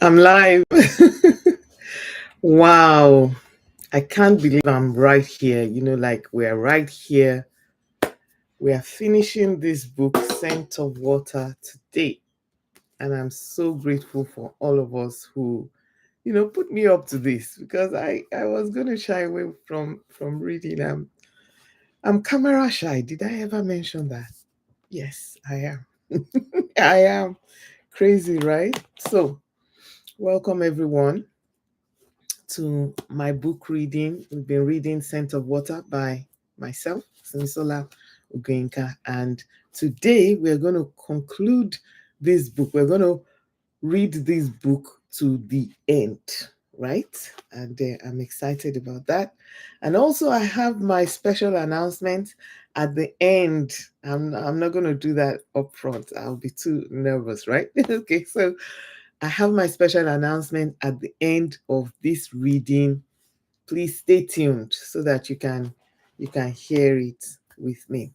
I'm live. Wow. I can't believe I'm right here. Like we're right here. We are finishing this book, Scent of Water, today. And I'm so grateful for all of us who, put me up to this because I was gonna shy away from reading. I'm camera shy. Did I ever mention that? Yes, I am. I am. Crazy, right? So welcome everyone to my book reading. We've been reading Scent of Water by myself, Simisola Ugenka, and today we're going to conclude this book. We're going to read this book to the end, right? And I'm excited about that. And also, I have my special announcement at the end. I'm not going to do that up front. I'll be too nervous, right? Okay, so I have my special announcement at the end of this reading. Please stay tuned so that you can hear it with me.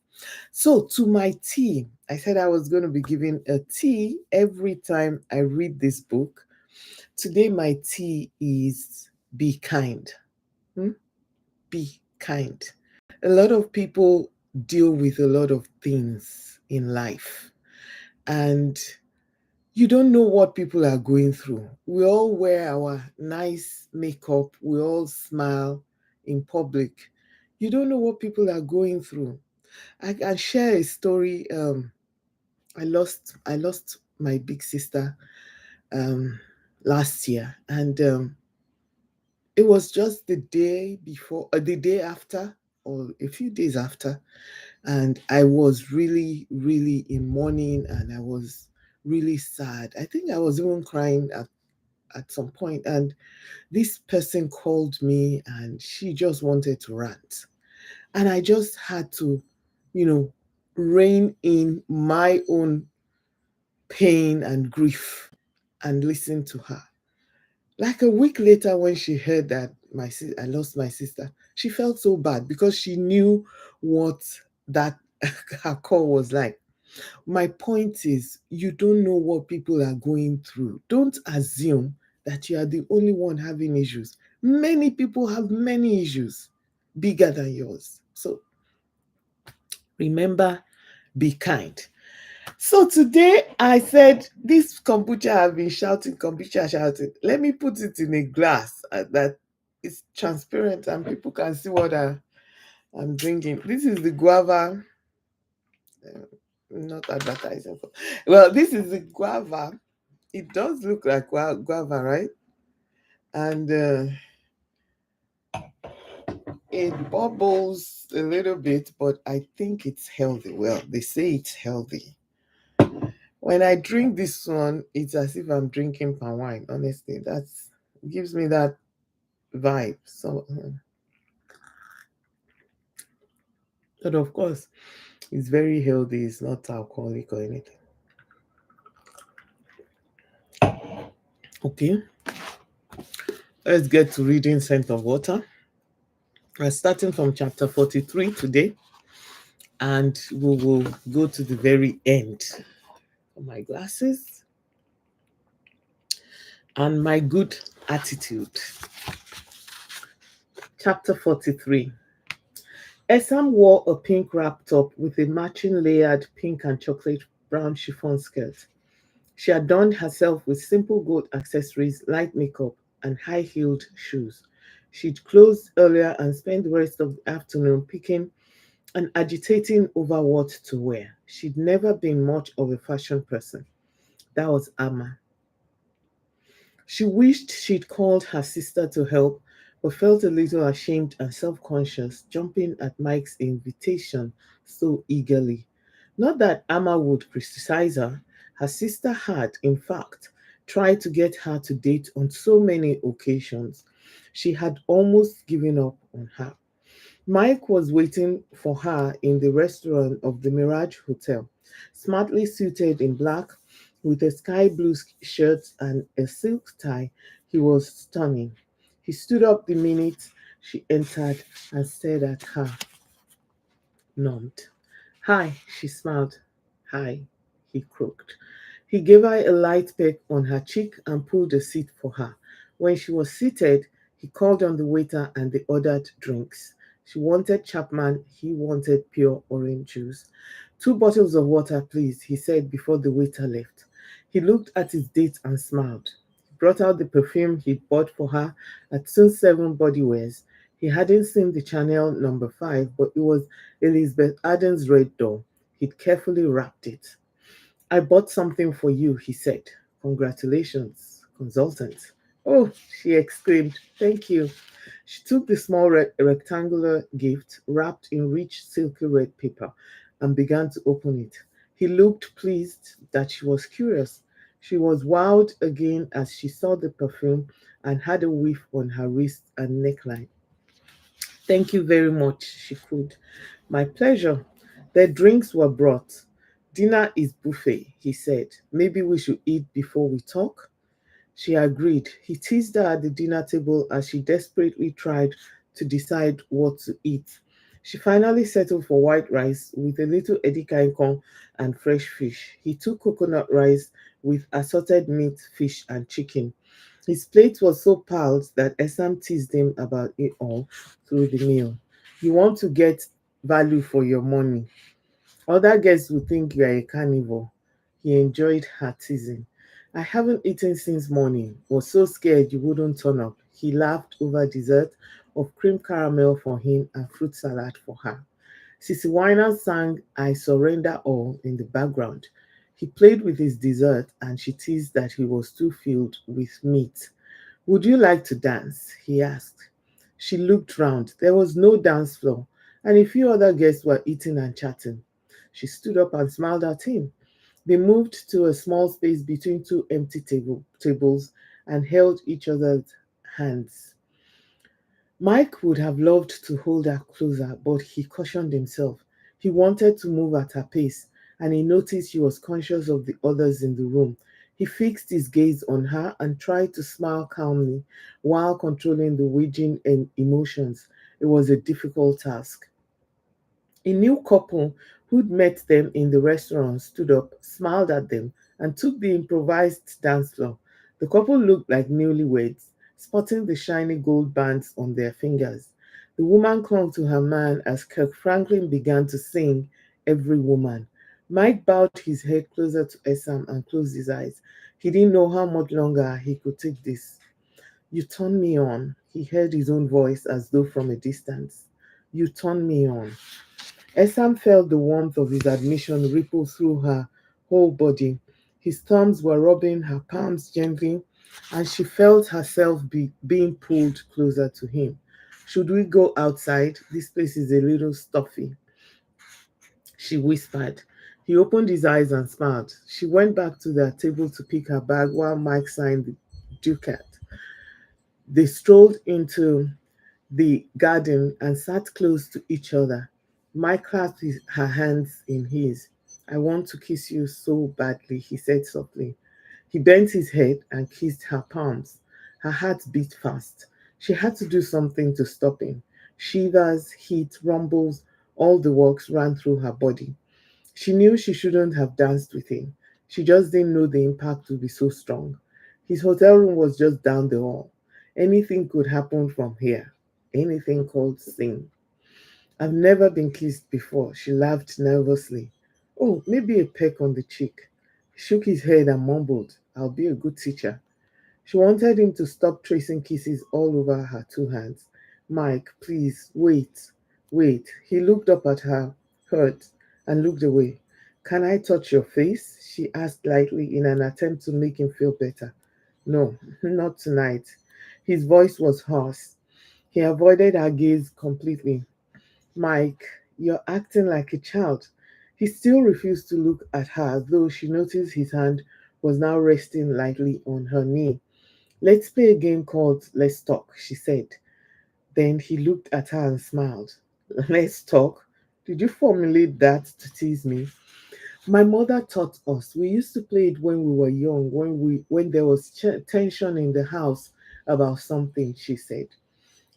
So to my tea, I said I was going to be giving a tea every time I read this book. Today my tea is be kind. Hmm? Be kind. A lot of people deal with a lot of things in life, and you don't know what people are going through. We all wear our nice makeup, we all smile in public. You don't know what people are going through. I can share a story. I lost my big sister um, last year, and it was just the day before, the day after, or a few days after, and I was really, really in mourning, and I was really sad. I think I was even crying at some point, and this person called me, and she just wanted to rant, and I just had to, you know, rein in my own pain and grief and listen to her. Like a week later, when she heard that I lost my sister, she felt so bad because she knew what that her call was like. My point is, you don't know what people are going through. Don't assume that you are the only one having issues. Many people have many issues bigger than yours. So remember, be kind. So today I said, this kombucha have been shouting, kombucha shouting. Let me put it in a glass that is transparent and people can see what I'm drinking. This is the guava. uh, Not advertising for. Well, this is the guava. It does look like guava, right? And it bubbles a little bit, but I think it's healthy. Well, they say it's healthy. When I drink this one, it's as if I'm drinking palm wine. Honestly, that's gives me that vibe. So, but of course, it's very healthy. It's not alcoholic or anything. Okay, let's get to reading Scent of Water. We're starting from chapter 43 today, and we will go to the very end. My glasses and my good attitude. Chapter 43. Esam wore a pink wrap top with a matching layered pink and chocolate brown chiffon skirt. She adorned herself with simple gold accessories, light makeup, and high heeled shoes. She'd closed earlier and spent the rest of the afternoon picking and agitating over what to wear. She'd never been much of a fashion person. That was Amma. She wished she'd called her sister to help, but felt a little ashamed and self conscious, jumping at Mike's invitation so eagerly. Not that Amma would criticize her, her sister had, in fact, tried to get her to date on so many occasions. She had almost given up on her. Mike was waiting for her in the restaurant of the Mirage Hotel, smartly suited in black with a sky blue shirt and a silk tie. He was stunning. He stood up the minute she entered and stared at her, numbed. Hi, she smiled. Hi, he croaked. He gave her a light peck on her cheek and pulled a seat for her. When she was seated, he called on the waiter and they ordered drinks. She wanted Chapman, he wanted pure orange juice. 2 bottles of water, please, he said before the waiter left. He looked at his date and smiled. He brought out the perfume he'd bought for her at Soon 7 Body Wares. He hadn't seen the Chanel number 5, but it was Elizabeth Arden's red doll. He'd carefully wrapped it. I bought something for you, he said. Congratulations, consultant. Oh, she exclaimed, thank you. She took the small rectangular gift wrapped in rich silky red paper and began to open it. He looked pleased that she was curious. She was wowed again as she saw the perfume and had a whiff on her wrist and neckline. Thank you very much, she cooed. My pleasure. Their drinks were brought. Dinner is buffet, he said. Maybe we should eat before we talk? She agreed. He teased her at the dinner table as she desperately tried to decide what to eat. She finally settled for white rice with a little edikaikong and fresh fish. He took coconut rice with assorted meat, fish, and chicken. His plate was so piled that Esam teased him about it all through the meal. You want to get value for your money. Other guests would think you are a carnivore. He enjoyed her teasing. I haven't eaten since morning. Was so scared you wouldn't turn up. He laughed over dessert of cream caramel for him and fruit salad for her. Sissy Weiner sang I Surrender All in the background. He played with his dessert and she teased that he was too filled with meat. Would you like to dance? He asked. She looked round. There was no dance floor, and a few other guests were eating and chatting. She stood up and smiled at him. They moved to a small space between two empty tables and held each other's hands. Mike would have loved to hold her closer, but he cautioned himself. He wanted to move at her pace, and he noticed she was conscious of the others in the room. He fixed his gaze on her and tried to smile calmly while controlling the raging emotions. It was a difficult task. A new couple who'd met them in the restaurant stood up, smiled at them, and took the improvised dance floor. The couple looked like newlyweds, sporting the shiny gold bands on their fingers. The woman clung to her man as Kirk Franklin began to sing Every Woman. Mike bowed his head closer to Esam and closed his eyes. He didn't know how much longer he could take this. You turn me on. He heard his own voice as though from a distance. You turn me on. Esam felt the warmth of his admission ripple through her whole body. His thumbs were rubbing her palms gently, and she felt herself being pulled closer to him. Should we go outside? This place is a little stuffy, she whispered. He opened his eyes and smiled. She went back to their table to pick her bag while Mike signed the ducat. They strolled into the garden and sat close to each other. Mike clasped her hands in his. I want to kiss you so badly, he said softly. He bent his head and kissed her palms. Her heart beat fast. She had to do something to stop him. Shivers, heat, rumbles, all the works ran through her body. She knew she shouldn't have danced with him. She just didn't know the impact would be so strong. His hotel room was just down the hall. Anything could happen from here. Anything called sin. I've never been kissed before, she laughed nervously. Oh, maybe a peck on the cheek. He shook his head and mumbled, I'll be a good teacher. She wanted him to stop tracing kisses all over her 2 hands. Mike, please, wait, wait. He looked up at her, hurt, and looked away. Can I touch your face? She asked lightly in an attempt to make him feel better. No, not tonight. His voice was hoarse. He avoided her gaze completely. Mike, you're acting like a child. He still refused to look at her, though she noticed his hand was now resting lightly on her knee. Let's play a game called Let's Talk, she said. Then he looked at her and smiled. Let's talk? Did you formulate that to tease me? My mother taught us. We used to play it when we were young, when there was tension in the house about something, she said.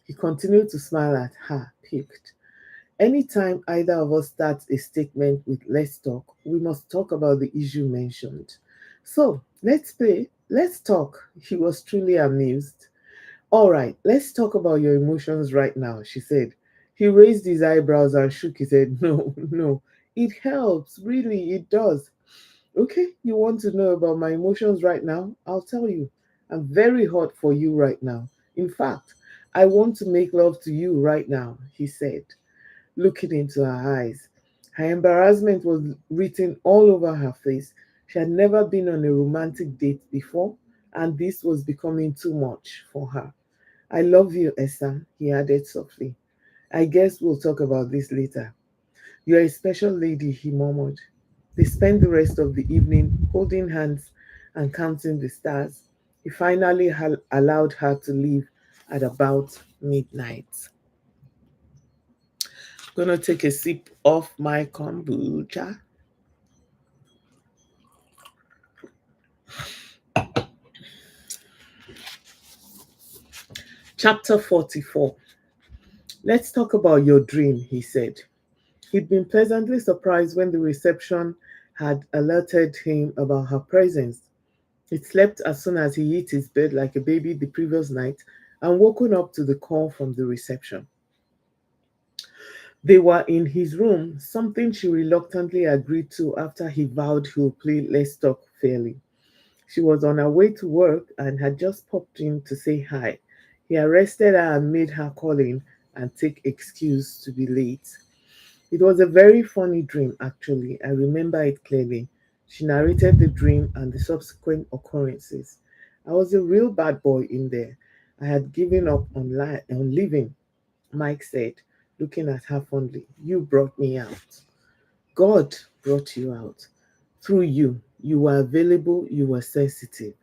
He continued to smile at her, piqued. Anytime either of us starts a statement with let's talk, we must talk about the issue mentioned. So let's play. Let's talk. He was truly amused. All right, let's talk about your emotions right now, she said. He raised his eyebrows and shook his head. No, no, it helps. Really, it does. Okay, you want to know about my emotions right now? I'll tell you. I'm very hot for you right now. In fact, I want to make love to you right now, he said, looking into her eyes. Her embarrassment was written all over her face. She had never been on a romantic date before, and this was becoming too much for her. I love you, Esam, he added softly. I guess we'll talk about this later. You're a special lady, he murmured. They spent the rest of the evening holding hands and counting the stars. He finally allowed her to leave at about midnight. Gonna take a sip of my kombucha. Chapter 44. Let's talk about your dream, he said. He'd been pleasantly surprised when the reception had alerted him about her presence. He'd slept as soon as he hit his bed like a baby the previous night and woken up to the call from the reception. They were in his room, something she reluctantly agreed to after he vowed he would play Let's Talk fairly. She was on her way to work and had just popped in to say hi. He arrested her and made her call in and take excuse to be late. It was a very funny dream, actually. I remember it clearly. She narrated the dream and the subsequent occurrences. I was a real bad boy in there. I had given up on living, Mike said, looking at her fondly. You brought me out. God brought you out. Through you. You were available, you were sensitive.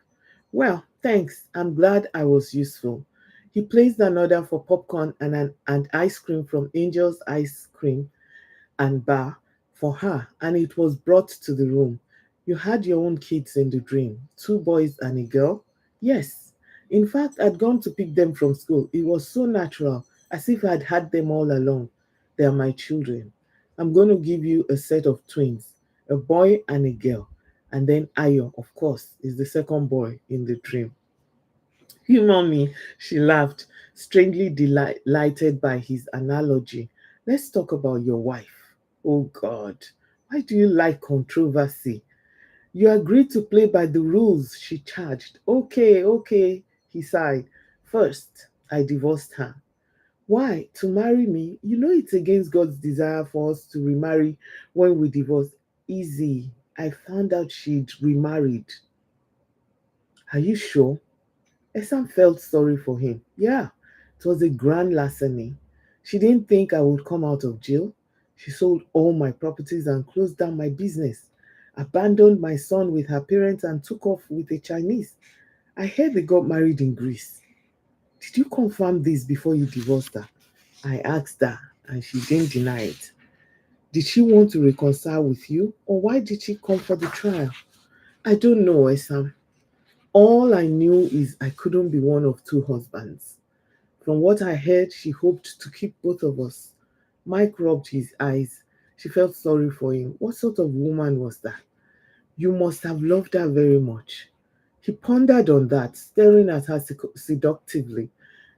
Well, thanks. I'm glad I was useful. He placed an order for popcorn and ice cream from Angel's Ice Cream and bar for her, and it was brought to the room. You had your own kids in the dream, two boys and a girl? Yes. In fact, I'd gone to pick them from school. It was so natural, as if I'd had them all along. They are my children. I'm going to give you a set of twins, a boy and a girl. And then Ayo, of course, is the second boy in the dream. Humor me, she laughed, strangely delighted by his analogy. Let's talk about your wife. Oh God, why do you like controversy? You agreed to play by the rules, she charged. Okay, okay, he sighed. First, I divorced her. Why? To marry me? You know it's against God's desire for us to remarry when we divorce. Easy. I found out she'd remarried. Are you sure? Esam felt sorry for him. Yeah, it was a grand larceny. She didn't think I would come out of jail. She sold all my properties and closed down my business, abandoned my son with her parents, and took off with a Chinese. I heard they got married in Greece. Did you confirm this before you divorced her? I asked her, and she didn't deny it. Did she want to reconcile with you, or why did she come for the trial? I don't know, Esam. All I knew is I couldn't be one of two husbands. From what I heard, she hoped to keep both of us. Mike rubbed his eyes. She felt sorry for him. What sort of woman was that? You must have loved her very much. He pondered on that, staring at her seductively.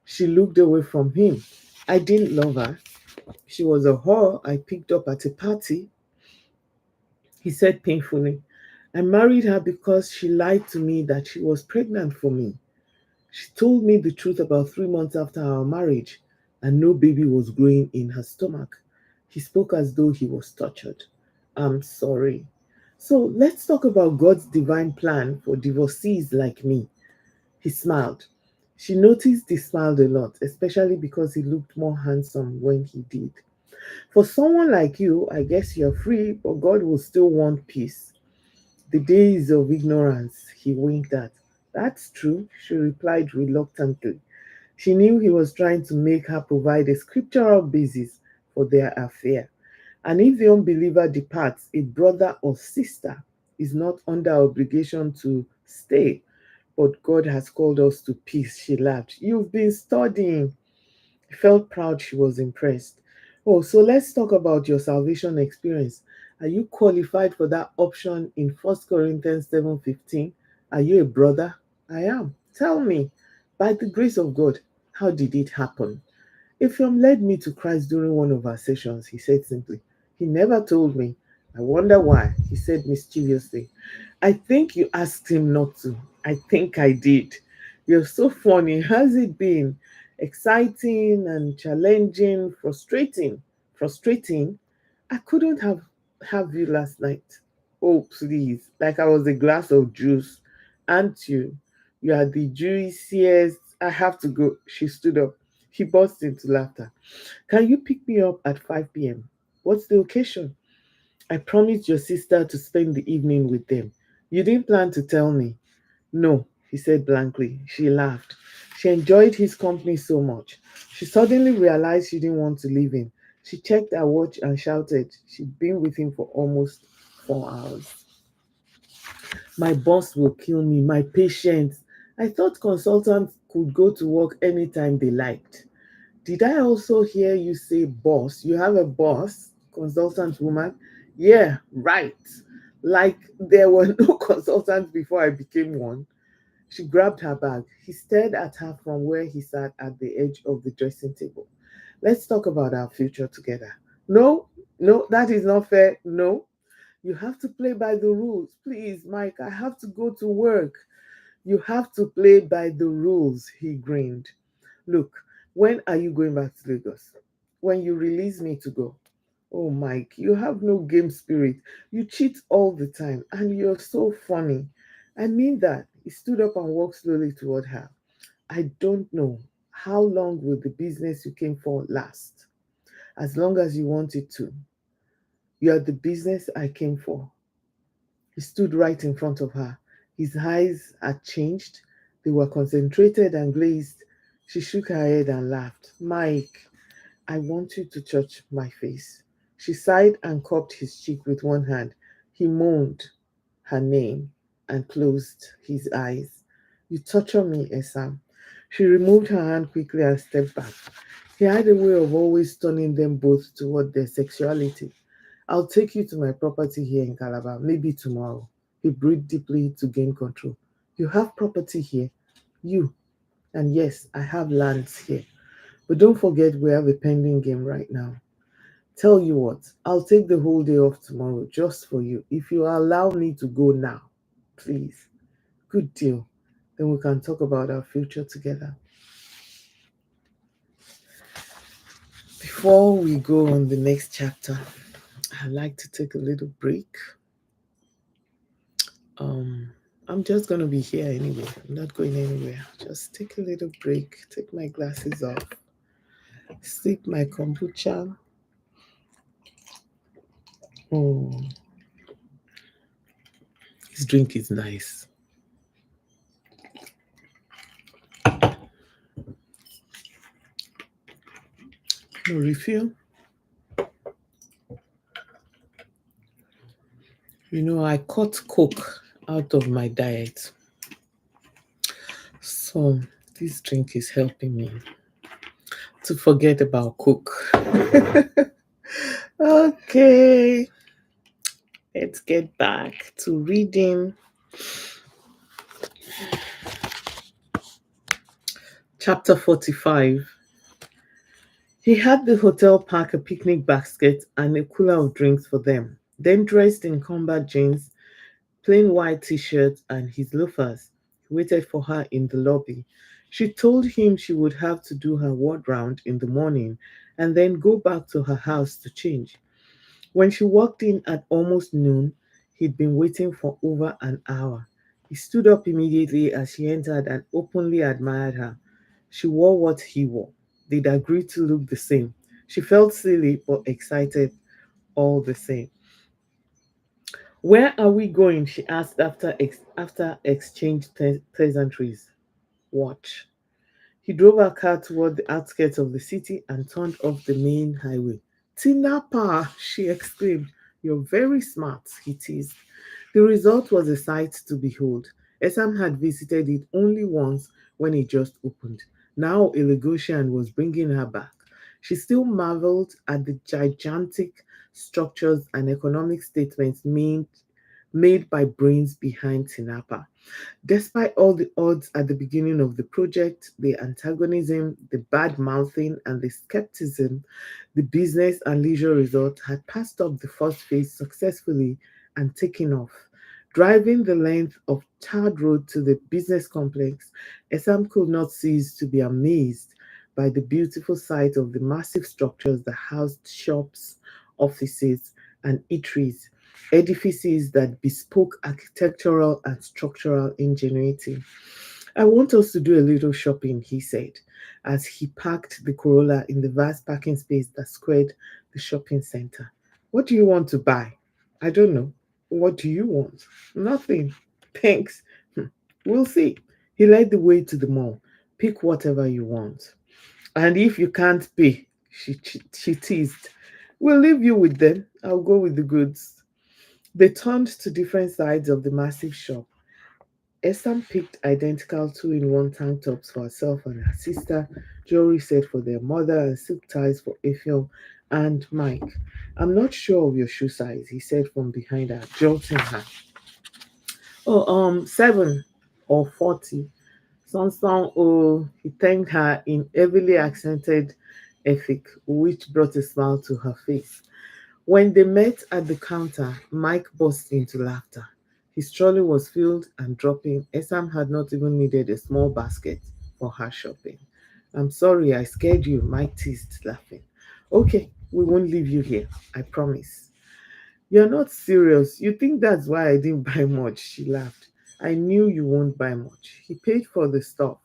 She looked away from him. I didn't love her. She was a whore I picked up at a party, he said painfully. I married her because she lied to me that she was pregnant for me. She told me the truth about 3 months after our marriage, and no baby was growing in her stomach. He spoke as though he was tortured. I'm sorry. So let's talk about God's divine plan for divorcees like me. He smiled. She noticed he smiled a lot, especially because he looked more handsome when he did. For someone like you, I guess you're free, but God will still want peace. The days of ignorance, he winked at. That's true, she replied reluctantly. She knew he was trying to make her provide a scriptural basis for their affair. And if the unbeliever departs, a brother or sister is not under obligation to stay. But God has called us to peace, she laughed. You've been studying. He felt proud she was impressed. Oh, so let's talk about your salvation experience. Are you qualified for that option in 1 Corinthians 7:15? Are you a brother? I am. Tell me, by the grace of God, how did it happen? Ephraim led me to Christ during one of our sessions, he said simply. He never told me. I wonder why, he said mischievously. I think you asked him not to. I think I did. You're so funny. How's it been? Exciting and challenging, frustrating. Frustrating? I couldn't have you last night. Oh, please. Like I was a glass of juice. Aren't you? You are the juiciest. I have to go. She stood up. He burst into laughter. Can you pick me up at 5 p.m.? What's the occasion? I promised your sister to spend the evening with them. You didn't plan to tell me. No, he said blankly. She laughed. She enjoyed his company so much. She suddenly realized she didn't want to leave him. She checked her watch and shouted. She'd been with him for almost 4 hours. My boss will kill me, my patients. I thought consultants could go to work anytime they liked. Did I also hear you say boss? You have a boss, consultant woman? Yeah, right. Like there were no consultants before I became one. She grabbed her bag. He stared at her from where he sat at the edge of the dressing table. Let's talk about our future together. No, no, that is not fair. No, you have to play by the rules. Please, Mike, I have to go to work. You have to play by the rules, he grinned. Look, when are you going back to Lagos? When you release me to go. Oh, Mike, you have no game spirit. You cheat all the time, and you're so funny. I mean that. He stood up and walked slowly toward her. I don't know. How long will the business you came for last? As long as you want it to. You are the business I came for. He stood right in front of her. His eyes had changed. They were concentrated and glazed. She shook her head and laughed. Mike, I want you to touch my face. She sighed and cupped his cheek with one hand. He moaned her name and closed his eyes. You torture me, Esam. She removed her hand quickly and stepped back. He had a way of always turning them both toward their sexuality. I'll take you to my property here in Calabar, maybe tomorrow. He breathed deeply to gain control. You have property here? You. And yes, I have lands here. But don't forget we have a pending game right now. Tell you what, I'll take the whole day off tomorrow just for you. If you allow me to go now, please. Good deal. Then we can talk about our future together. Before we go on the next chapter, I'd like to take a little break. Um, I'm just gonna be here anyway. I'm not going anywhere. Just take a little break, take my glasses off, sip my kombucha. Oh, this drink is nice. No refill. I cut Coke out of my diet. So this drink is helping me to forget about Coke. Okay, let's get back to reading chapter 45. He had the hotel pack a picnic basket and a cooler of drinks for them, then dressed in combat jeans, plain white t-shirt, and his loafers. He waited for her in the lobby. She told him she would have to do her ward round in the morning and then go back to her house to change. When she walked in at almost noon, he'd been waiting for over an hour. He stood up immediately as she entered and openly admired her. She wore what he wore. They'd agreed to look the same. She felt silly but excited all the same. Where are we going? She asked after exchange pleasantries. Watch. He drove her car toward the outskirts of the city and turned off the main highway. Tinapa, she exclaimed. You're very smart, he teased. The result was a sight to behold. Esam had visited it only once when it just opened. Now a Lagosian was bringing her back. She still marveled at the gigantic structures, and economic statements made by brains behind Tinapa. Despite all the odds at the beginning of the project, the antagonism, the bad mouthing, and the skepticism, the business and leisure resort had passed up the first phase successfully and taken off. Driving the length of tarred road to the business complex, Esam could not cease to be amazed by the beautiful sight of the massive structures that housed shops, offices, and eateries, edifices that bespoke architectural and structural ingenuity. I want us to do a little shopping, he said, as he parked the Corolla in the vast parking space that squared the shopping center. What do you want to buy? I don't know. What do you want? Nothing. Thanks. "Hmm, we'll see." He led the way to the mall. Pick whatever you want. And if you can't pay, she teased, we'll leave you with them. I'll go with the goods. They turned to different sides of the massive shop. Esam picked identical two-in-one tank tops for herself and her sister, jewelry set for their mother, and silk ties for Effiong and Mike. I'm not sure of your shoe size, he said from behind her, jolting her. Oh, 7 or 40. Sansan, oh, he thanked her in heavily accented Efik, which brought a smile to her face. When they met at the counter, Mike burst into laughter. His trolley was filled and dropping. Esam had not even needed a small basket for her shopping. I'm sorry I scared you, Mike teased, laughing. Okay, we won't leave you here, I promise. You're not serious. You think that's why I didn't buy much? She laughed. I knew you won't buy much. He paid for the stuff.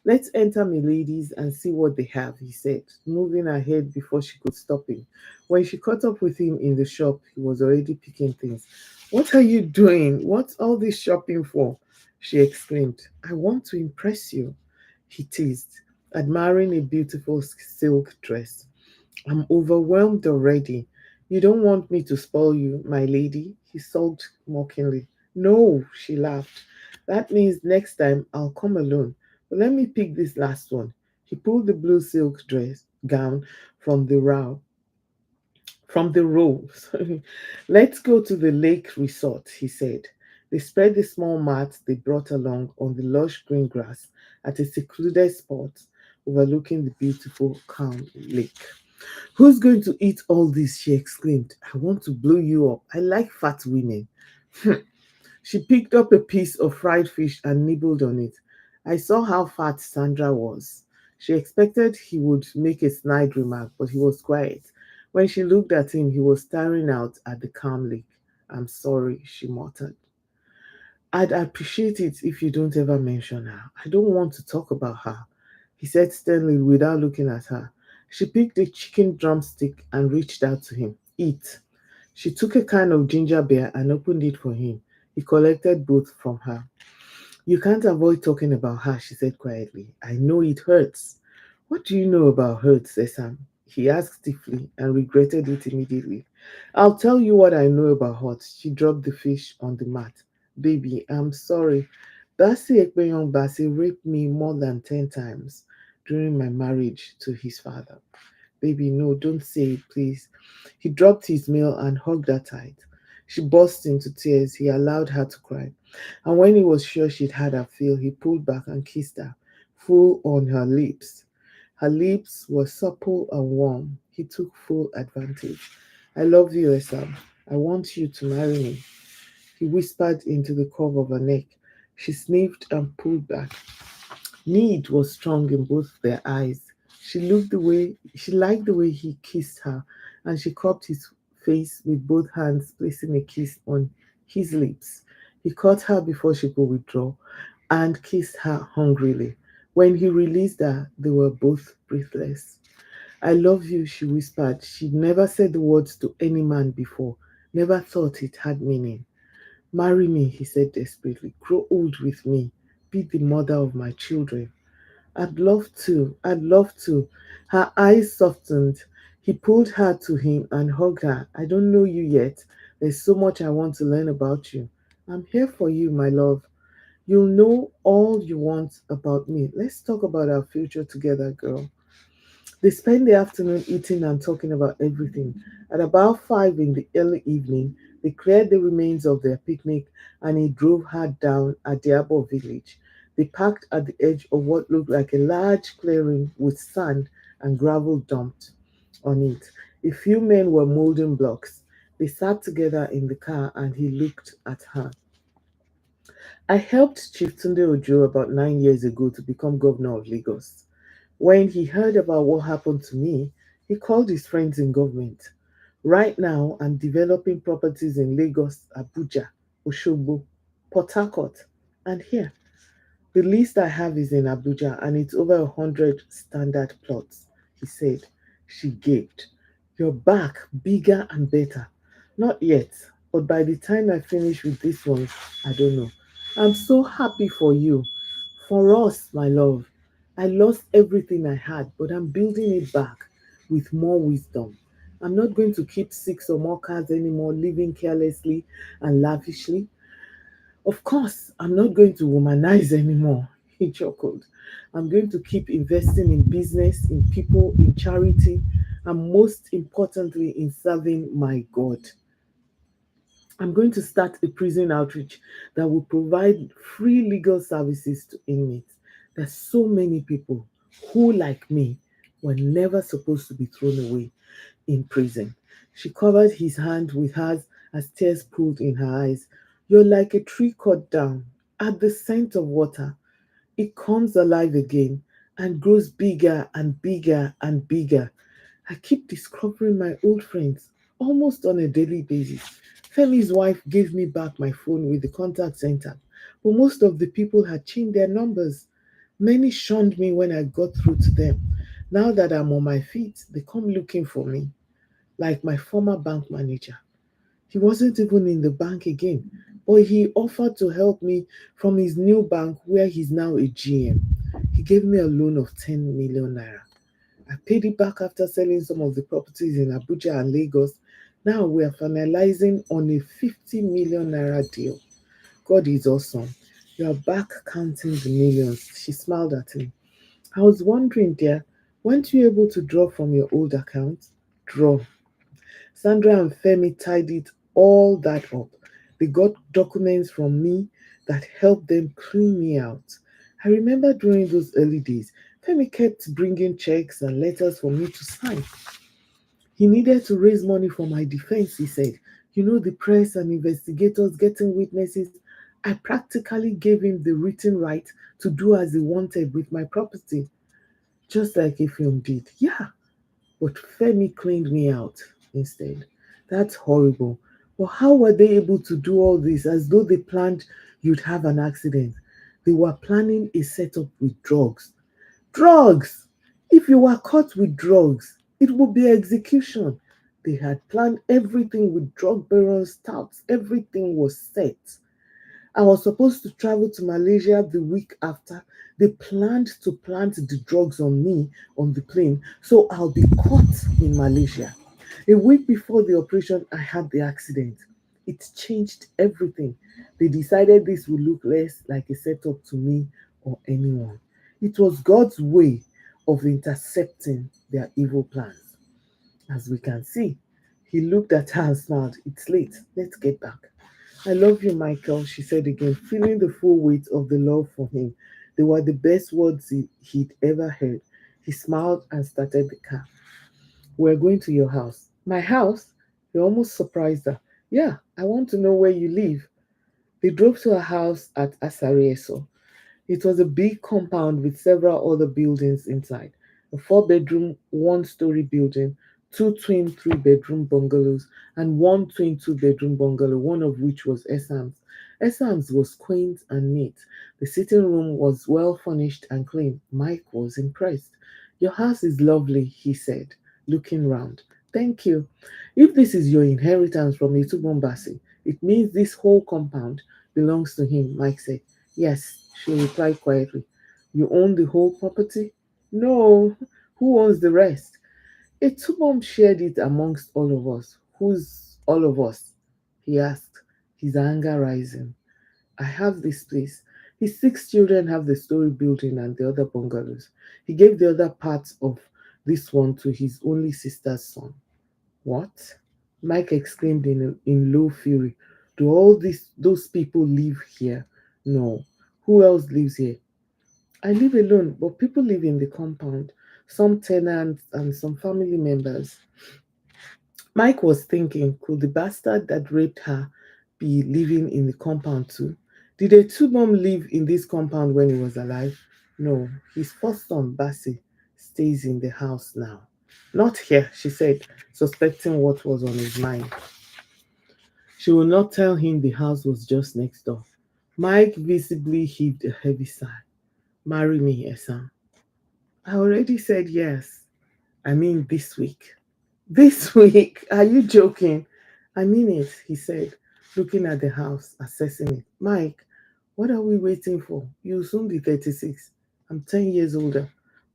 Let's enter Milady's and see what they have, he said, moving ahead before she could stop him. When she caught up with him in the shop, he was already picking things. What are you doing? What's all this shopping for? She exclaimed. I want to impress you, he teased, admiring a beautiful silk dress. I'm overwhelmed already. You don't want me to spoil you, my lady? He sulked mockingly. No, she laughed. That means next time I'll come alone. But let me pick this last one. He pulled the blue silk dress gown from the row. Sorry. Let's go to the lake resort, he said. They spread the small mat they brought along on the lush green grass at a secluded spot overlooking the beautiful, calm lake. Who's going to eat all this? She exclaimed. I want to blow you up. I like fat women. She picked up a piece of fried fish and nibbled on it. I saw how fat Sandra was. She expected he would make a snide remark, but he was quiet. When she looked at him, he was staring out at the calm lake. I'm sorry, she muttered. I'd appreciate it if you don't ever mention her. I don't want to talk about her, he said sternly without looking at her. She picked a chicken drumstick and reached out to him. Eat. She took a can of ginger beer and opened it for him. He collected both from her. You can't avoid talking about her, she said quietly. I know it hurts. What do you know about hurts, Esam? He asked stiffly and regretted it immediately. I'll tell you what I know about hurt. She dropped the fish on the mat. Baby, I'm sorry. Bassey raped me more than 10 times during my marriage to his father. Baby, no, don't say it, please. He dropped his meal and hugged her tight. She burst into tears. He allowed her to cry. And when he was sure she'd had her fill, he pulled back and kissed her, full on her lips. Her lips were supple and warm. He took full advantage. I love you, Esam. I want you to marry me. He whispered into the curve of her neck. She sniffed and pulled back. Need was strong in both their eyes. She liked the way he kissed her, and she cupped his face with both hands, placing a kiss on his lips. He caught her before she could withdraw and kissed her hungrily. When he released her, they were both breathless. I love you, she whispered. She'd never said the words to any man before, never thought it had meaning. Marry me, he said desperately. Grow old with me. Be the mother of my children. I'd love to. I'd love to. Her eyes softened. He pulled her to him and hugged her. I don't know you yet. There's so much I want to learn about you. I'm here for you, my love. You'll know all you want about me. Let's talk about our future together, girl. They spent the afternoon eating and talking about everything. At about 5 in the early evening, they cleared the remains of their picnic and he drove her down at Diabo village. They parked at the edge of what looked like a large clearing with sand and gravel dumped on it. A few men were molding blocks. They sat together in the car and he looked at her. I helped Chief Tunde Ojo about 9 years ago to become governor of Lagos. When he heard about what happened to me, he called his friends in government. Right now, I'm developing properties in Lagos, Abuja, Oshogbo, Port Harcourt, and here. The list I have is in Abuja and it's over 100 standard plots, he said. She gaped. You're back, bigger and better. Not yet, but by the time I finish with this one, I don't know. I'm so happy for you. For us, my love. I lost everything I had, but I'm building it back with more wisdom. I'm not going to keep six or more cars anymore, living carelessly and lavishly. Of course, I'm not going to womanize anymore. He chuckled. I'm going to keep investing in business, in people, in charity, and most importantly, in serving my God. I'm going to start a prison outreach that will provide free legal services to inmates. There's so many people who, like me, were never supposed to be thrown away in prison. She covered his hand with hers as tears pooled in her eyes. You're like a tree cut down at the scent of water. It comes alive again and grows bigger and bigger and bigger. I keep discovering my old friends almost on a daily basis. Femi's wife gave me back my phone with the contact center, but most of the people had changed their numbers. Many shunned me when I got through to them. Now that I'm on my feet, they come looking for me, like my former bank manager. He wasn't even in the bank again, but he offered to help me from his new bank where he's now a GM. He gave me a loan of 10 million naira. I paid it back after selling some of the properties in Abuja and Lagos. Now we are finalizing on a 50 million naira deal. God is awesome. You are back counting the millions. She smiled at him. I was wondering, dear, weren't you able to draw from your old account? Draw. Sandra and Femi tidied all that up. They got documents from me that helped them clean me out. I remember during those early days, Femi kept bringing checks and letters for me to sign. He needed to raise money for my defense, he said. You know, the press and investigators getting witnesses. I practically gave him the written right to do as he wanted with my property, just like a film did. Yeah, but Femi cleaned me out instead. That's horrible. But how were they able to do all this as though they planned you'd have an accident? They were planning a setup with drugs. Drugs! If you were caught with drugs, it would be execution. They had planned everything with drug barrels, touts, everything was set. I was supposed to travel to Malaysia the week after. They planned to plant the drugs on me on the plane, so I'll be caught in Malaysia. A week before the operation, I had the accident. It changed everything. They decided this would look less like a setup to me or anyone. It was God's way of intercepting their evil plans. As we can see, he looked at her and smiled. It's late. Let's get back. I love you, Michael, she said again, feeling the full weight of the love for him. They were the best words he'd ever heard. He smiled and started the car. We're going to your house. My house? He almost surprised her. Yeah, I want to know where you live. They drove to a house at Asarieso. It was a big compound with several other buildings inside. A four-bedroom, one-story building, two twin three-bedroom bungalows, and one twin two-bedroom bungalow, one of which was Esam's. Esam's was quaint and neat. The sitting room was well furnished and clean. Mike was impressed. Your house is lovely, he said, looking round. Thank you. If this is your inheritance from Esam Bassey, it means this whole compound belongs to him, Mike said. Yes, she replied quietly. You own the whole property? No. Who owns the rest? Etubom shared it amongst all of us. Who's all of us? He asked, his anger rising. I have this place. His six children have the story building and the other bungalows. He gave the other parts of this one to his only sister's son. What? Mike exclaimed in low fury. Do all those people live here? No. Who else lives here? I live alone, but people live in the compound. Some tenants and some family members. Mike was thinking, could the bastard that raped her be living in the compound too? Did a two-mom live in this compound when he was alive? No, his first son, Bassey, stays in the house now. Not here, she said, suspecting what was on his mind. She will not tell him the house was just next door. Mike visibly heaved a heavy sigh. Marry me, Esam. I already said yes. I mean this week. This week? Are you joking? I mean it, he said, looking at the house, assessing it. Mike, what are we waiting for? You'll soon be 36. I'm 10 years older.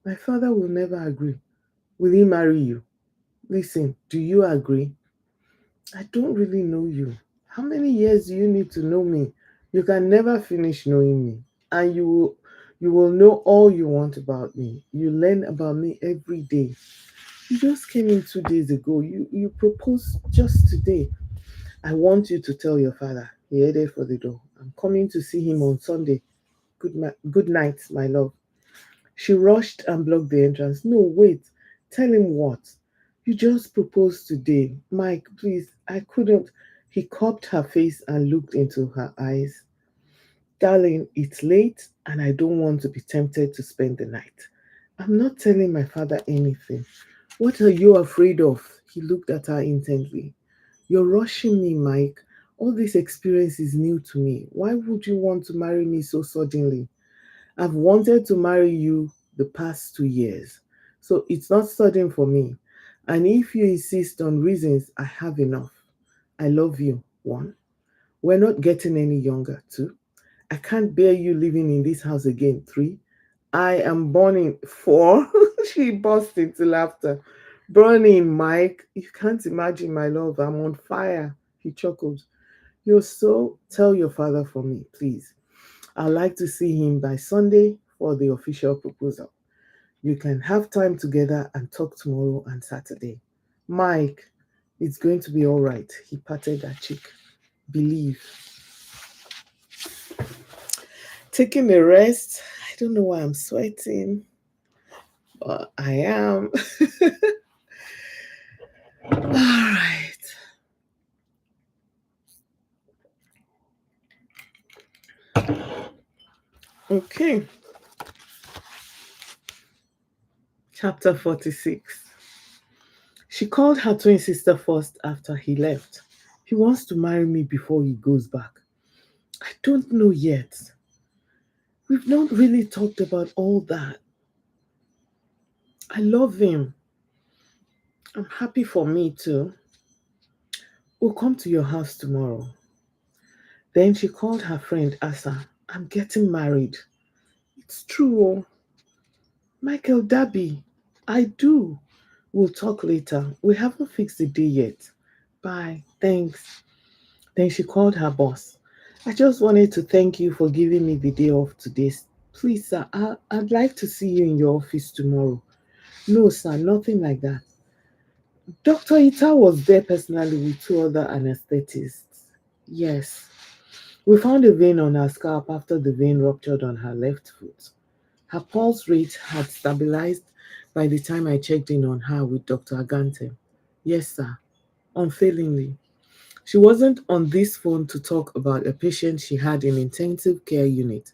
My father will never agree. Will he marry you? Listen, do you agree? I don't really know you. How many years do you need to know me? You can never finish knowing me. And you will know all you want about me. You learn about me every day. You just came in 2 days ago. You proposed just today. I want you to tell your father. He headed for the door. I'm coming to see him on Sunday. Good night, my love. She rushed and blocked the entrance. No, wait. Tell him what? You just proposed today. Mike, please. I couldn't. He cupped her face and looked into her eyes. Darling, it's late and I don't want to be tempted to spend the night. I'm not telling my father anything. What are you afraid of? He looked at her intently. You're rushing me, Mike. All this experience is new to me. Why would you want to marry me so suddenly? I've wanted to marry you the past 2 years, so it's not sudden for me. And if you insist on reasons, I have enough. I love you, one. We're not getting any younger, two. I can't bear you living in this house again, three. I am burning, four. She burst into laughter. Burning, Mike. You can't imagine my love. I'm on fire. He chuckled. You're so. Tell your father for me, please. I'd like to see him by Sunday for the official proposal. You can have time together and talk tomorrow and Saturday. Mike, it's going to be all right. He patted her cheek. Believe. Taking a rest. I don't know why I'm sweating, but I am. All right. Okay. Chapter 46. She called her twin sister first after he left. He wants to marry me before he goes back. I don't know yet. We've not really talked about all that. I love him. I'm happy for me too. We'll come to your house tomorrow. Then she called her friend Asa. I'm getting married. It's true. Oh. Michael Dabi. I do. We'll talk later. We haven't fixed the day yet. Bye. Thanks. Then she called her boss. I just wanted to thank you for giving me the day off today. Please, sir, I'd like to see you in your office tomorrow. No, sir, nothing like that. Dr. Ita was there personally with two other anesthetists. Yes. We found a vein on her scalp after the vein ruptured on her left foot. Her pulse rate had stabilized by the time I checked in on her with Dr. Agante. Yes, sir. Unfailingly. She wasn't on this phone to talk about a patient she had in intensive care unit.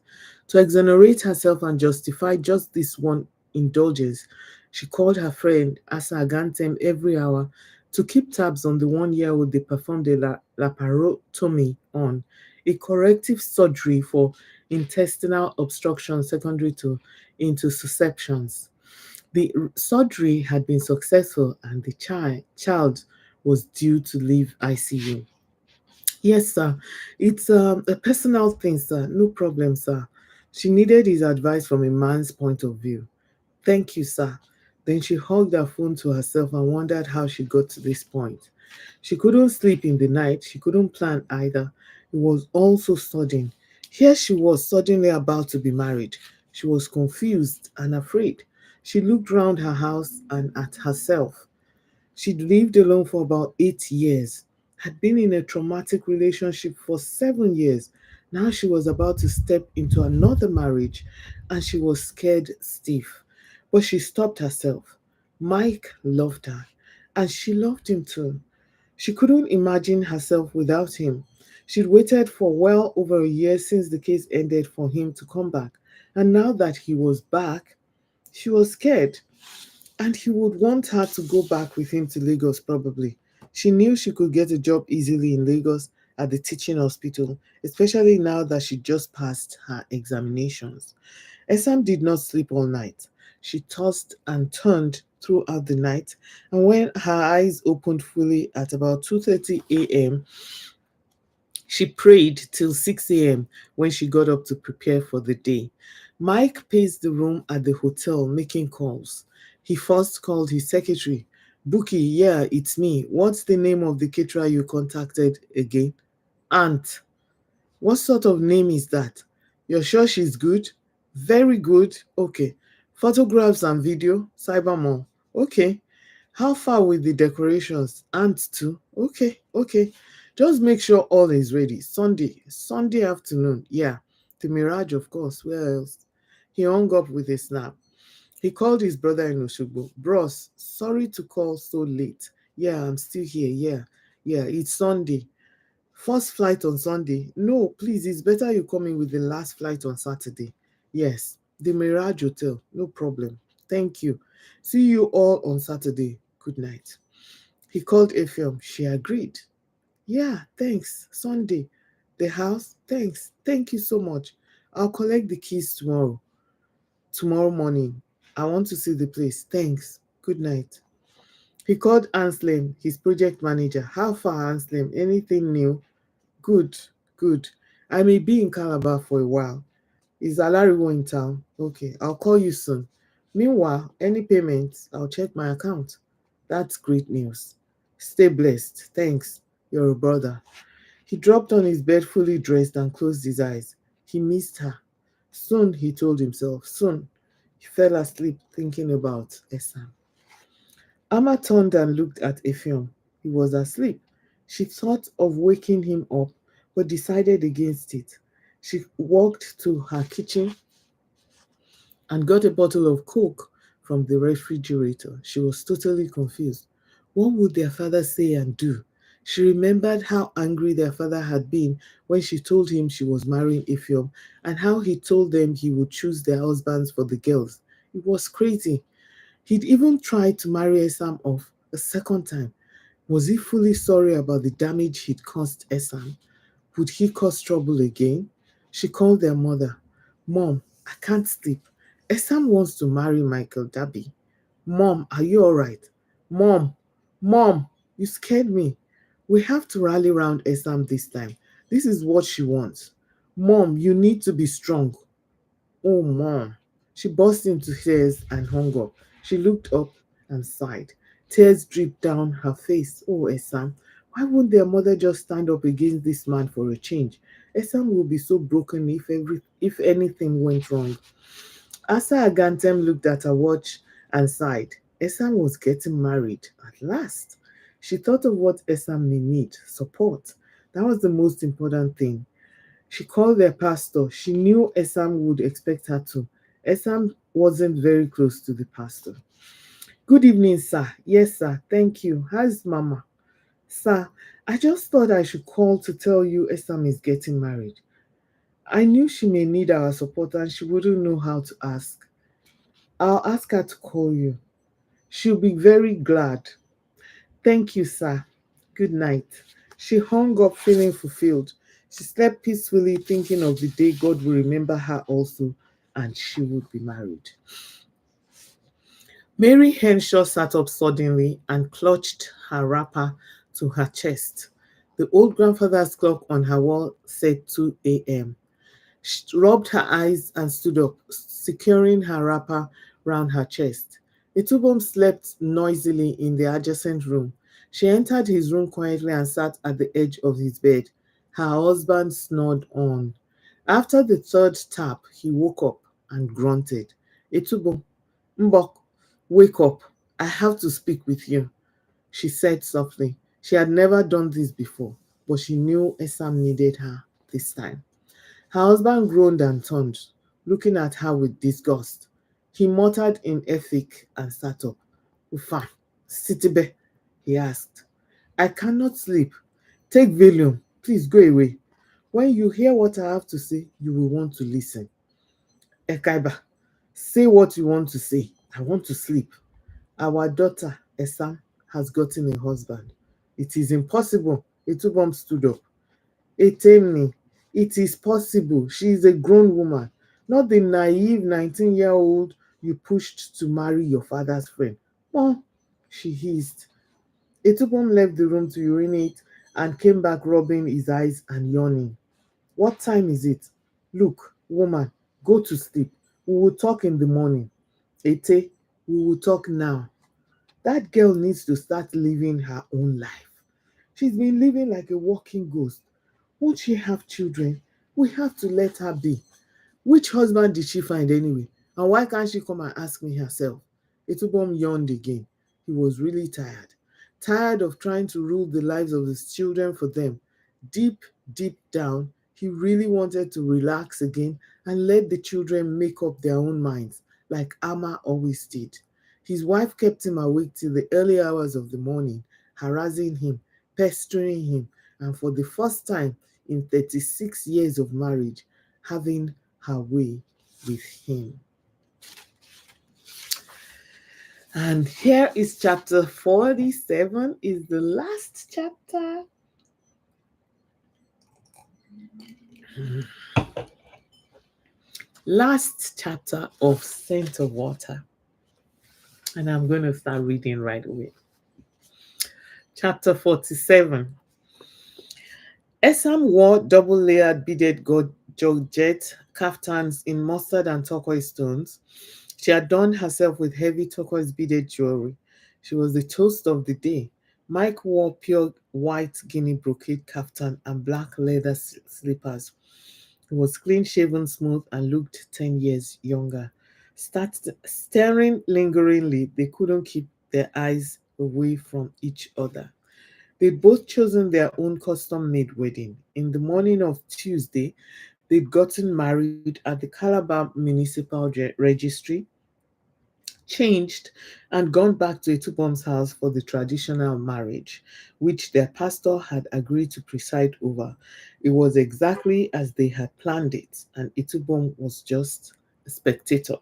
To exonerate herself and justify just this one indulgence, she called her friend Asa Agantem every hour to keep tabs on the 1-year-old they performed a laparotomy on, a corrective surgery for intestinal obstruction secondary to intussusceptions. The surgery had been successful and the child was due to leave ICU. Yes, sir. It's a personal thing, sir. No problem, sir. She needed his advice from a man's point of view. Thank you, sir. Then she hugged her phone to herself and wondered how she got to this point. She couldn't sleep in the night. She couldn't plan either. It was all so sudden. Here she was suddenly about to be married. She was confused and afraid. She looked round her house and at herself. She'd lived alone for about 8 years, had been in a traumatic relationship for 7 years. Now she was about to step into another marriage and she was scared stiff. But she stopped herself. Mike loved her and she loved him too. She couldn't imagine herself without him. She'd waited for well over a year since the case ended for him to come back. And now that he was back, she was scared. And he would want her to go back with him to Lagos, probably. She knew she could get a job easily in Lagos at the teaching hospital, especially now that she just passed her examinations. Esam did not sleep all night. She tossed and turned throughout the night, and when her eyes opened fully at about 2:30 a.m., she prayed till 6 a.m. when she got up to prepare for the day. Mike paced the room at the hotel making calls. He first called his secretary. Bookie, yeah, it's me. What's the name of the caterer you contacted again? Aunt. What sort of name is that? You're sure she's good? Very good. Okay. Photographs and video? Cybermall. Okay. How far with the decorations? Aunt too. Okay, okay. Just make sure all is ready. Sunday afternoon. Yeah. The Mirage, of course. Where else? He hung up with a snap. He called his brother in Oshogbo. Bros, sorry to call so late. Yeah, I'm still here. Yeah, yeah, it's Sunday. First flight on Sunday. No, please, it's better you come in with the last flight on Saturday. Yes, the Mirage Hotel. No problem. Thank you. See you all on Saturday. Good night. He called Ephraim. She agreed. Yeah, thanks. Sunday. The house? Thanks. Thank you so much. I'll collect the keys tomorrow. Tomorrow morning. I want to see the place. Thanks. Good night. He called Anslem, his project manager. How far, Anslem? Anything new? Good, good. I may be in Calabar for a while. Is Alariwo in town? Okay, I'll call you soon. Meanwhile, any payments, I'll check my account. That's great news. Stay blessed. Thanks. You're a brother. He dropped on his bed fully dressed and closed his eyes. He missed her. Soon, he told himself, soon. He fell asleep thinking about Esam. Amma turned and looked at Effiong. He was asleep. She thought of waking him up, but decided against it. She walked to her kitchen and got a bottle of Coke from the refrigerator. She was totally confused. What would their father say and do? She remembered how angry their father had been when she told him she was marrying Effiong and how he told them he would choose their husbands for the girls. It was crazy. He'd even tried to marry Esam off a second time. Was he fully sorry about the damage he'd caused Esam? Would he cause trouble again? She called their mother. Mom, I can't sleep. Esam wants to marry Michael Dabi. Mom, are you all right? Mom, Mom, you scared me. We have to rally round Esam this time. This is what she wants. Mom, you need to be strong. Oh, Mom. She burst into tears and hung up. She looked up and sighed. Tears dripped down her face. Oh, Esam, why won't their mother just stand up against this man for a change? Esam will be so broken if anything went wrong. Asa Agantem looked at her watch and sighed. Esam was getting married at last. She thought of what Esam may need support. That was the most important thing. She called their pastor. She knew Esam would expect her to. Esam wasn't very close to the pastor. Good evening, sir. Yes, sir. Thank you. How's Mama? Sir, I just thought I should call to tell you Esam is getting married. I knew she may need our support and she wouldn't know how to ask. I'll ask her to call you. She'll be very glad. Thank you, sir. Good night. She hung up feeling fulfilled. She slept peacefully, thinking of the day God will remember her also, and she would be married. Mary Henshaw sat up suddenly and clutched her wrapper to her chest. The old grandfather's clock on her wall said 2 a.m. She rubbed her eyes and stood up, securing her wrapper round her chest. Itubom slept noisily in the adjacent room. She entered his room quietly and sat at the edge of his bed. Her husband snored on. After the third tap, he woke up and grunted. Itubom, Mbok, wake up. I have to speak with you, she said softly. She had never done this before, but she knew Esam needed her this time. Her husband groaned and turned, looking at her with disgust. He muttered in ethic and sat up. Ufa, Sitibe, he asked. I cannot sleep. Take Valium. Please go away. When you hear what I have to say, you will want to listen. Ekaiba, say what you want to say. I want to sleep. Our daughter, Esam, has gotten a husband. It is impossible. Etubom stood up. Etemni, it is possible. She is a grown woman, not the naive 19-year-old you pushed to marry your father's friend. Oh, she hissed. Etubom left the room to urinate and came back rubbing his eyes and yawning. What time is it? Look, woman, go to sleep. We will talk in the morning. Ete, we will talk now. That girl needs to start living her own life. She's been living like a walking ghost. Won't she have children? We have to let her be. Which husband did she find anyway? And why can't she come and ask me herself? Etubom yawned again. He was really tired. Tired of trying to rule the lives of his children for them. Deep, deep down, he really wanted to relax again and let the children make up their own minds, like Amma always did. His wife kept him awake till the early hours of the morning, harassing him, pestering him, and for the first time in 36 years of marriage, having her way with him. And here is chapter 47, is the last chapter. Last chapter of Scent of Water. And I'm going to start reading right away. Chapter 47. Esam wore double-layered beaded georgette kaftans in mustard and turquoise stones. She adorned herself with heavy turquoise beaded jewelry. She was the toast of the day. Mike wore pure white guinea brocade kaftan and black leather slippers. He was clean-shaven, smooth, and looked 10 years younger. Staring lingeringly, they couldn't keep their eyes away from each other. They'd both chosen their own custom made wedding. In the morning of Tuesday, they'd gotten married at the Calabar Municipal Registry, changed, and gone back to Etubom's house for the traditional marriage, which their pastor had agreed to preside over. It was exactly as they had planned it, and Etubom was just a spectator.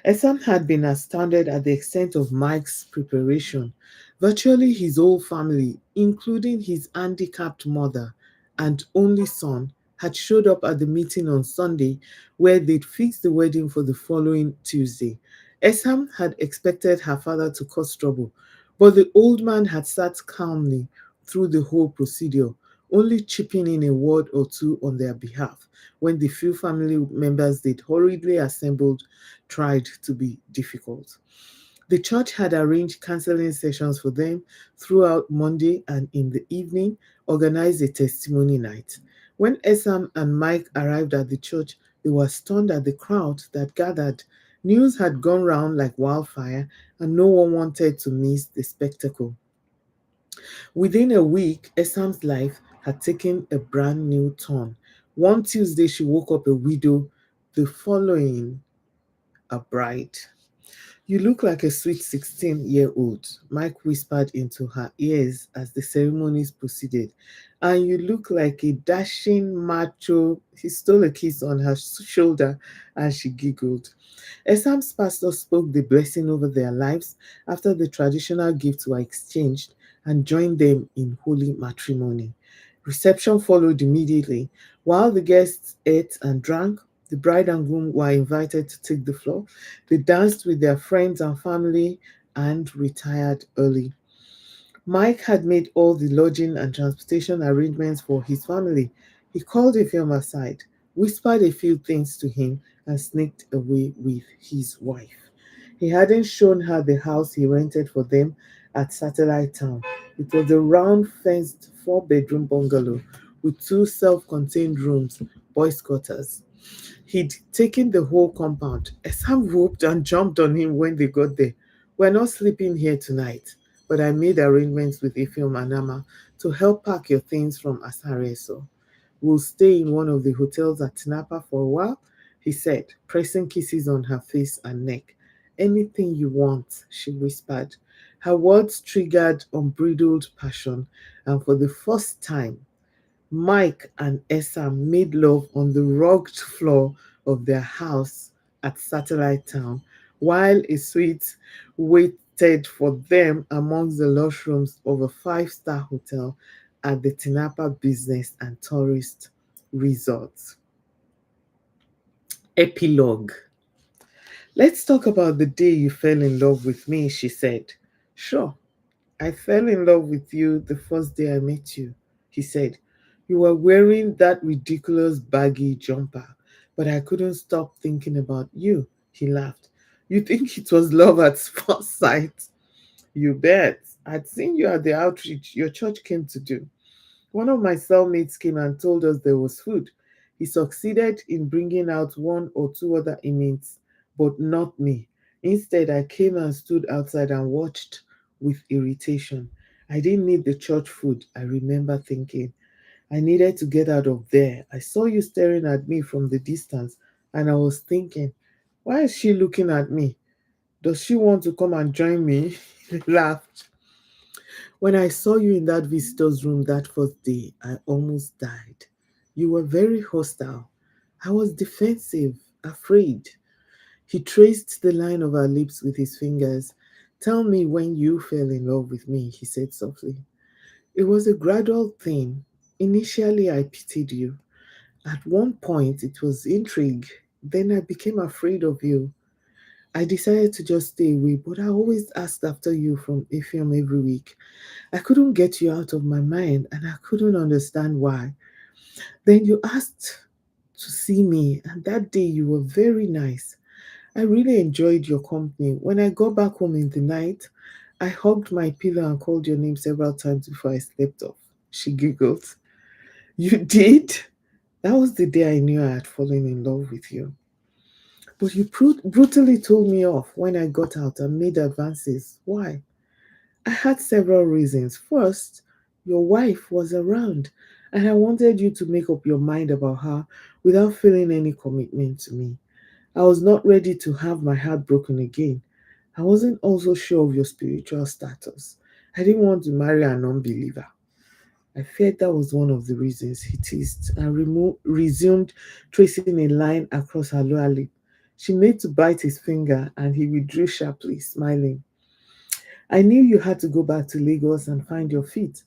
Esam had been astounded at the extent of Mike's preparation. Virtually his whole family, including his handicapped mother and only son, had showed up at the meeting on Sunday, where they'd fixed the wedding for the following Tuesday. Esam had expected her father to cause trouble, but the old man had sat calmly through the whole procedure, only chipping in a word or two on their behalf when the few family members they'd hurriedly assembled tried to be difficult. The church had arranged counseling sessions for them throughout Monday, and in the evening organized a testimony night. When Esam and Mike arrived at the church, they were stunned at the crowd that gathered. News had gone round like wildfire, and no one wanted to miss the spectacle. Within a week, Esam's life had taken a brand new turn. One Tuesday, she woke up a widow, the following a bride. You look like a sweet 16-year-old, Mike whispered into her ears as the ceremonies proceeded. And you look like a dashing macho. He stole a kiss on her shoulder as she giggled. Esam's pastor spoke the blessing over their lives after the traditional gifts were exchanged and joined them in holy matrimony. Reception followed immediately. While the guests ate and drank, the bride and groom were invited to take the floor. They danced with their friends and family and retired early. Mike had made all the lodging and transportation arrangements for his family. He called Efiam aside, whispered a few things to him, and sneaked away with his wife. He hadn't shown her the house he rented for them at Satellite Town. It was a round fenced 4-bedroom bungalow with 2 self contained rooms, boys' quarters. He'd taken the whole compound. Esam whooped and jumped on him when they got there. We're not sleeping here tonight, but I made arrangements with Ifeoma and Nama to help pack your things from Asareso. We'll stay in one of the hotels at Tinapa for a while, he said, pressing kisses on her face and neck. Anything you want, she whispered. Her words triggered unbridled passion, and for the first time, Mike and Essa made love on the rugged floor of their house at Satellite Town, while a suite waited for them amongst the lush rooms of a five-star hotel at the Tinapa Business and Tourist Resort. Epilogue. Let's talk about the day you fell in love with me, she said. Sure, I fell in love with you the first day I met you, he said. You were wearing that ridiculous baggy jumper, but I couldn't stop thinking about you, he laughed. You think it was love at first sight? You bet. I'd seen you at the outreach your church came to do. One of my cellmates came and told us there was food. He succeeded in bringing out one or two other inmates, but not me. Instead, I came and stood outside and watched with irritation. I didn't need the church food, I remember thinking. I needed to get out of there. I saw you staring at me from the distance, and I was thinking, why is she looking at me? Does she want to come and join me? He laughed. When I saw you in that visitor's room that first day, I almost died. You were very hostile. I was defensive, afraid. He traced the line of her lips with his fingers. Tell me when you fell in love with me, he said softly. It was a gradual thing. Initially, I pitied you. At one point, it was intrigue. Then I became afraid of you. I decided to just stay away, but I always asked after you from Ephraim every week. I couldn't get you out of my mind and I couldn't understand why. Then you asked to see me, and that day you were very nice. I really enjoyed your company. When I got back home in the night, I hugged my pillow and called your name several times before I slept off. She giggled. You did? That was the day I knew I had fallen in love with you. But you brutally told me off when I got out and made advances. Why? I had several reasons. First, your wife was around, and I wanted you to make up your mind about her without feeling any commitment to me. I was not ready to have my heart broken again. I wasn't also sure of your spiritual status. I didn't want to marry an unbeliever. I feared that was one of the reasons, he teased and resumed tracing a line across her lower lip. She made to bite his finger and he withdrew sharply, smiling. I knew you had to go back to Lagos and find your feet.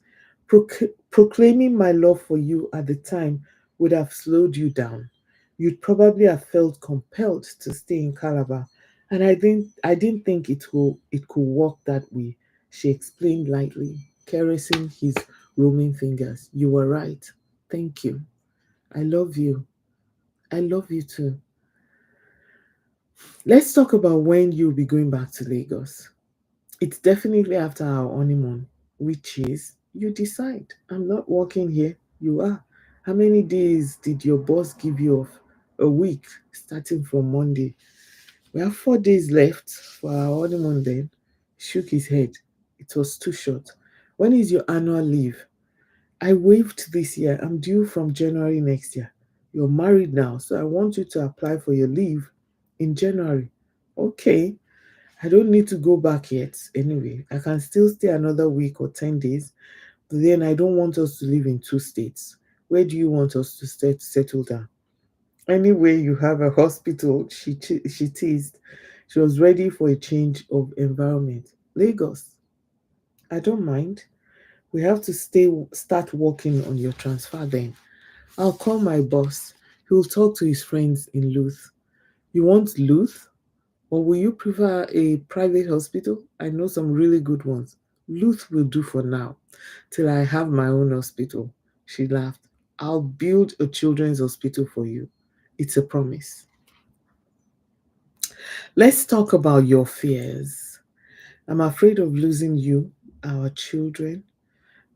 Proclaiming my love for you at the time would have slowed you down. You'd probably have felt compelled to stay in Calabar, and I didn't think it could work that way, she explained lightly, caressing his roaming fingers. You were right. Thank you. I love you. I love you too. Let's talk about when you'll be going back to Lagos. It's definitely after our honeymoon, which is you decide. I'm not working here. You are. How many days did your boss give you off? A week, starting from Monday. We have 4 days left for our honeymoon then. He shook his head. It was too short. When is your annual leave? I waived this year. I'm due from January next year. You're married now, so I want you to apply for your leave in January. Okay, I don't need to go back yet anyway. I can still stay another week or 10 days, but then I don't want us to live in two states. Where do you want us to stay to settle down? Anyway, you have a hospital, she teased. She was ready for a change of environment. Lagos, I don't mind. We have to start working on your transfer then. I'll call my boss. He'll talk to his friends in Luth. You want Luth? Or will you prefer a private hospital? I know some really good ones. Luth will do for now, till I have my own hospital. She laughed. I'll build a children's hospital for you. It's a promise. Let's talk about your fears. I'm afraid of losing you, our children.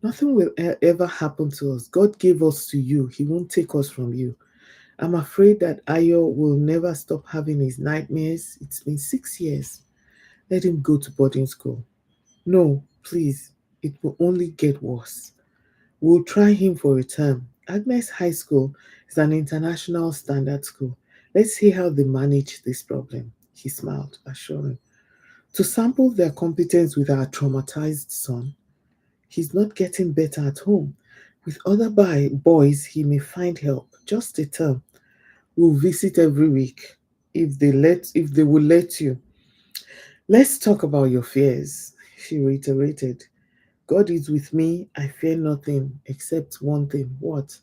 Nothing will ever happen to us. God gave us to you. He won't take us from you. I'm afraid that Ayo will never stop having his nightmares. It's been 6 years. Let him go to boarding school. No, please. It will only get worse. We'll try him for a term. Agnes High School is an international standard school. Let's see how they manage this problem. He smiled, assuring. To sample their competence with our traumatized son, he's not getting better at home. With other boys, he may find help. Just a term. We'll visit every week if they will let you. Let's talk about your fears, she reiterated. God is with me. I fear nothing except one thing. What?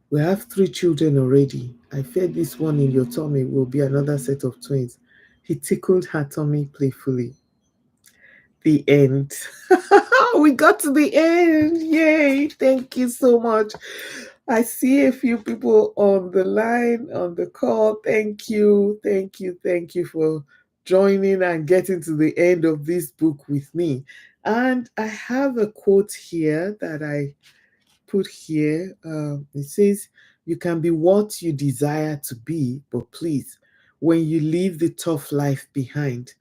We have 3 children already. I fear this one in your tummy will be another set of twins. He tickled her tummy playfully. The end. We got to the end. Yay. Thank you so much. I see a few people on the line, on the call. Thank you. Thank you. Thank you for joining and getting to the end of this book with me. And I have a quote here that I put here. It says, "You can be what you desire to be, but please, when you leave the tough life behind,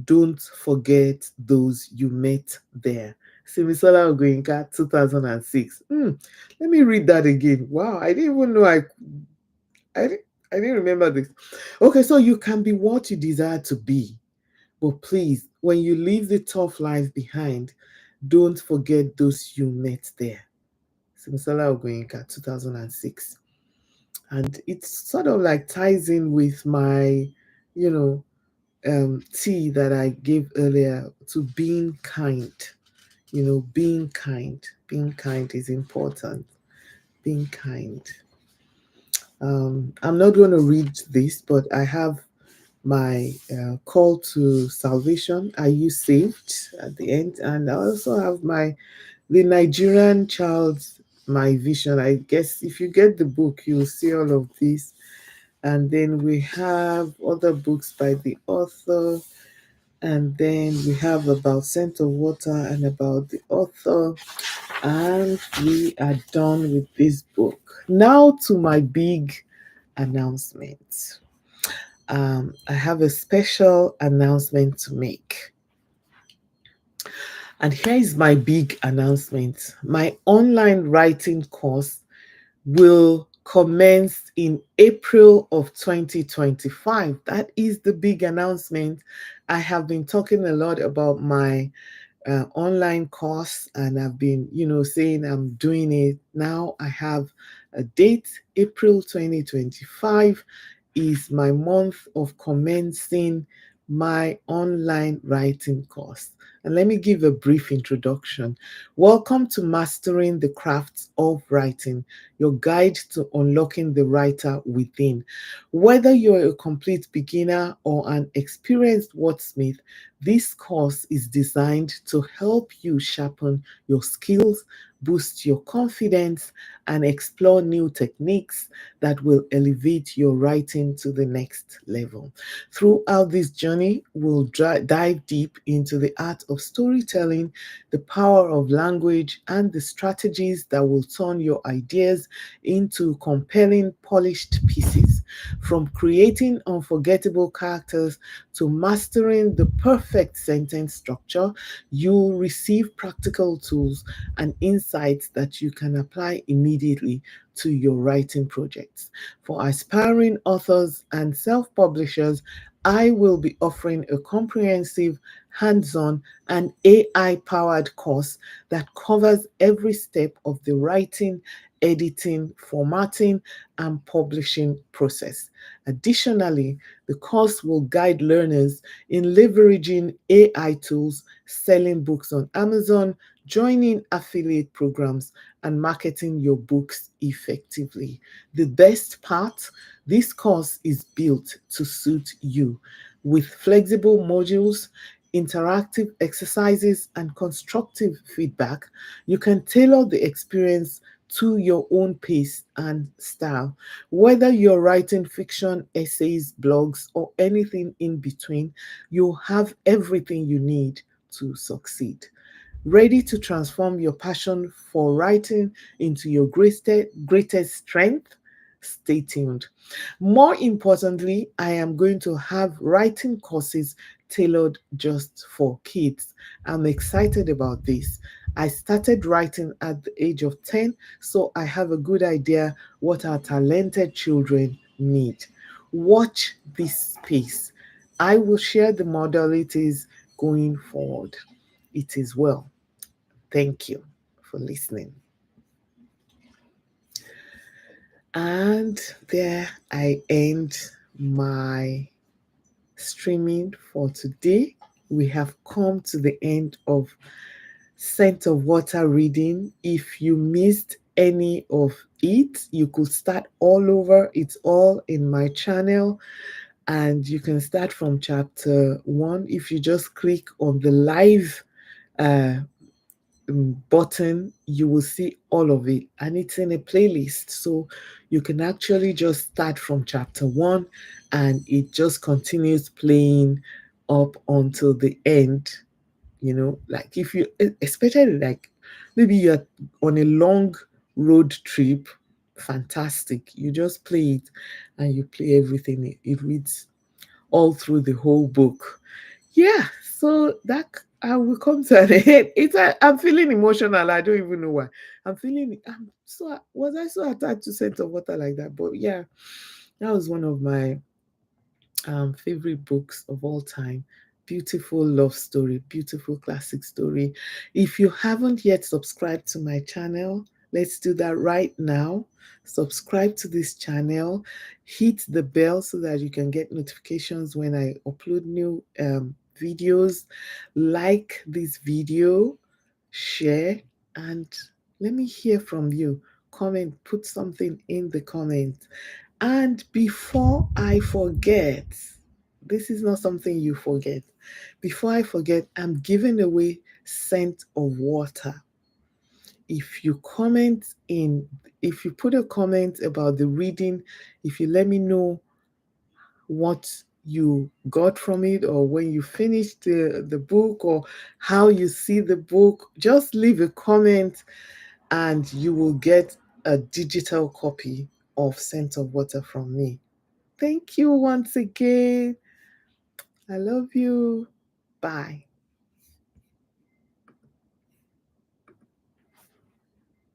don't forget those you met there." Simisola Ogoyinka, 2006. Let me read that again. Wow, I didn't even know I, didn't, I didn't remember this. Okay, so you can be what you desire to be, but please, when you leave the tough life behind, don't forget those you met there. Simisola Ogoyinka, 2006. And it sort of like ties in with my, you know, tea that I gave earlier to being kind. Being kind. Being kind is important. Being kind. I'm not going to read this, but I have my call to salvation. Are you saved at the end? And I also have the Nigerian child's my vision. I guess if you get the book, you'll see all of this. And then we have other books by the author. And then we have about Scent of Water and about the author. And we are done with this book. Now to my big announcement. I have a special announcement to make. And here is my big announcement. My online writing course will commence in April of 2025. That is the big announcement. I have been talking a lot about my online course, and I've been, saying I'm doing it. Now I have a date. April 2025 is my month of commencing my online writing course. And let me give a brief introduction. Welcome to Mastering the Crafts of Writing, your guide to unlocking the writer within. Whether you're a complete beginner or an experienced wordsmith, this course is designed to help you sharpen your skills, boost your confidence, and explore new techniques that will elevate your writing to the next level. Throughout this journey, we'll dive deep into the art of storytelling, the power of language, and the strategies that will turn your ideas into compelling, polished pieces. From creating unforgettable characters to mastering the perfect sentence structure, you'll receive practical tools and insights that you can apply immediately to your writing projects. For aspiring authors and self publishers, I will be offering a comprehensive, hands on, and AI powered course that covers every step of the writing, editing, formatting, and publishing process. Additionally, the course will guide learners in leveraging AI tools, selling books on Amazon, joining affiliate programs, and marketing your books effectively. The best part, this course is built to suit you with flexible modules, interactive exercises, and constructive feedback. You can tailor the experience to your own pace and style. Whether you're writing fiction, essays, blogs, or anything in between, you'll have everything you need to succeed. Ready to transform your passion for writing into your greatest strength? Stay tuned. More importantly, I am going to have writing courses tailored just for kids. I'm excited about this. I started writing at the age of 10, so I have a good idea what our talented children need. Watch this space. I will share the modalities going forward. It is well. Thank you for listening. And there I end my streaming for today. We have come to the end of Scent of Water reading. If you missed any of it, you could start all over. It's all in my channel, and you can start from chapter 1 if you just click on the live uh, button. You will see all of it, and it's in a playlist, so you can actually just start from chapter 1 and it just continues playing up until the end. Like if you, especially like maybe you're on a long road trip, fantastic, you just play it and you play everything. It reads all through the whole book. Yeah, so that I will come to an end. I'm feeling emotional. I don't even know why. Was I so attached to Scent of Water like that? But yeah, that was one of my favorite books of all time. Beautiful love story, beautiful classic story. If you haven't yet subscribed to my channel, let's do that right now. Subscribe to this channel, hit the bell so that you can get notifications when I upload new videos. Like this video, share, and let me hear from you. Comment, put something in the comments. And before I forget, this is not something you forget. Before I forget, I'm giving away Scent of Water. If you if you put a comment about the reading, if you let me know what you got from it, or when you finished the book, or how you see the book, just leave a comment and you will get a digital copy of Scent of Water from me. Thank you once again. I love you. Bye.